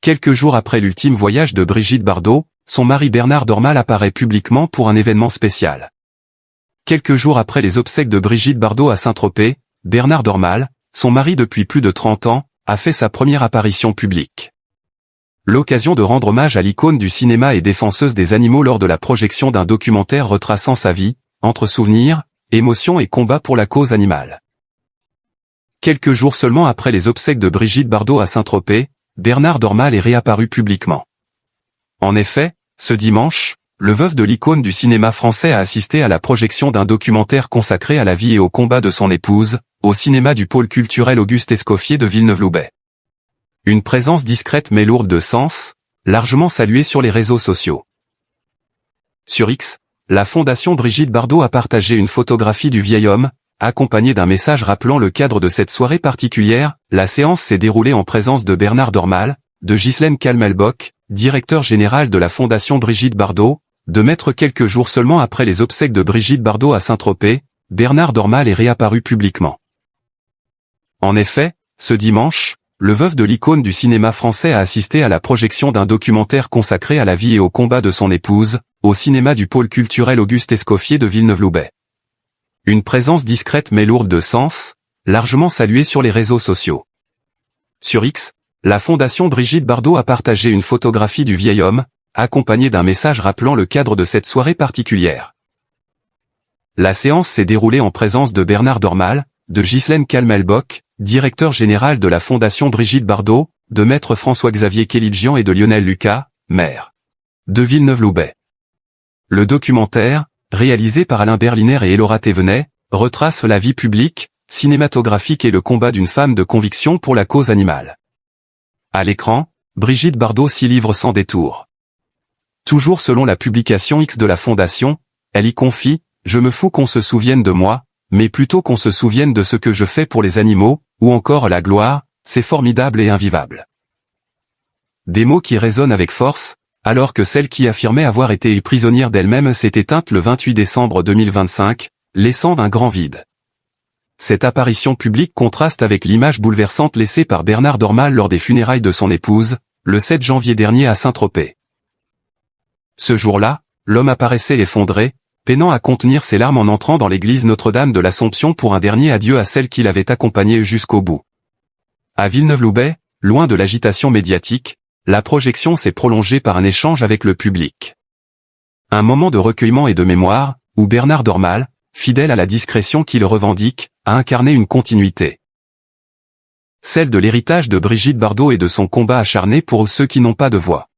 Quelques jours après l'ultime voyage de Brigitte Bardot, son mari Bernard Dormal apparaît publiquement pour un événement spécial. Quelques jours après les obsèques de Brigitte Bardot à Saint-Tropez, Bernard Dormal, son mari depuis plus de 30 ans, a fait sa première apparition publique. L'occasion de rendre hommage à l'icône du cinéma et défenseuse des animaux lors de la projection d'un documentaire retraçant sa vie, entre souvenirs, émotions et combats pour la cause animale. Quelques jours seulement après les obsèques de Brigitte Bardot à Saint-Tropez, Bernard Dormal est réapparu publiquement. En effet, ce dimanche, le veuf de l'icône du cinéma français a assisté à la projection d'un documentaire consacré à la vie et au combat de son épouse, au cinéma du pôle culturel Auguste Escoffier de Villeneuve-Loubet. Une présence discrète mais lourde de sens, largement saluée sur les réseaux sociaux. Sur X, la Fondation Brigitte Bardot a partagé une photographie du vieil homme, accompagnée d'un message rappelant le cadre de cette soirée particulière. La séance s'est déroulée en présence de Bernard Dormal, de Ghislaine Kalmelbock, directeur général de la Fondation Brigitte Bardot, de Maître. Quelques jours seulement après les obsèques de Brigitte Bardot à Saint-Tropez, Bernard Dormal est réapparu publiquement. En effet, ce dimanche, le veuf de l'icône du cinéma français a assisté à la projection d'un documentaire consacré à la vie et au combat de son épouse, au cinéma du pôle culturel Auguste Escoffier de Villeneuve-Loubet. Une présence discrète mais lourde de sens, largement saluée sur les réseaux sociaux. Sur X, la Fondation Brigitte Bardot a partagé une photographie du vieil homme, accompagnée d'un message rappelant le cadre de cette soirée particulière. La séance s'est déroulée en présence de Bernard Dormal, de Ghislaine Kalmelbock, directeur général de la Fondation Brigitte Bardot, de Maître François-Xavier Kéligian et de Lionel Lucas, maire de Villeneuve-Loubet. Le documentaire, réalisé par Alain Berliner et Elora Thévenet, retrace la vie publique, cinématographique et le combat d'une femme de conviction pour la cause animale. À l'écran, Brigitte Bardot s'y livre sans détour. Toujours selon la publication X de la Fondation, elle y confie « Je me fous qu'on se souvienne de moi, mais plutôt qu'on se souvienne de ce que je fais pour les animaux, ou encore la gloire, c'est formidable et invivable. » Des mots qui résonnent avec force, alors que celle qui affirmait avoir été prisonnière d'elle-même s'est éteinte le 28 décembre 2025, laissant un grand vide. Cette apparition publique contraste avec l'image bouleversante laissée par Bernard Dormal lors des funérailles de son épouse, le 7 janvier dernier à Saint-Tropez. Ce jour-là, l'homme apparaissait effondré, peinant à contenir ses larmes en entrant dans l'église Notre-Dame de l'Assomption pour un dernier adieu à celle qui l'avait accompagné jusqu'au bout. À Villeneuve-Loubet, loin de l'agitation médiatique, la projection s'est prolongée par un échange avec le public. Un moment de recueillement et de mémoire, où Bernard Dormal, fidèle à la discrétion qu'il revendique, a incarné une continuité. Celle de l'héritage de Brigitte Bardot et de son combat acharné pour ceux qui n'ont pas de voix.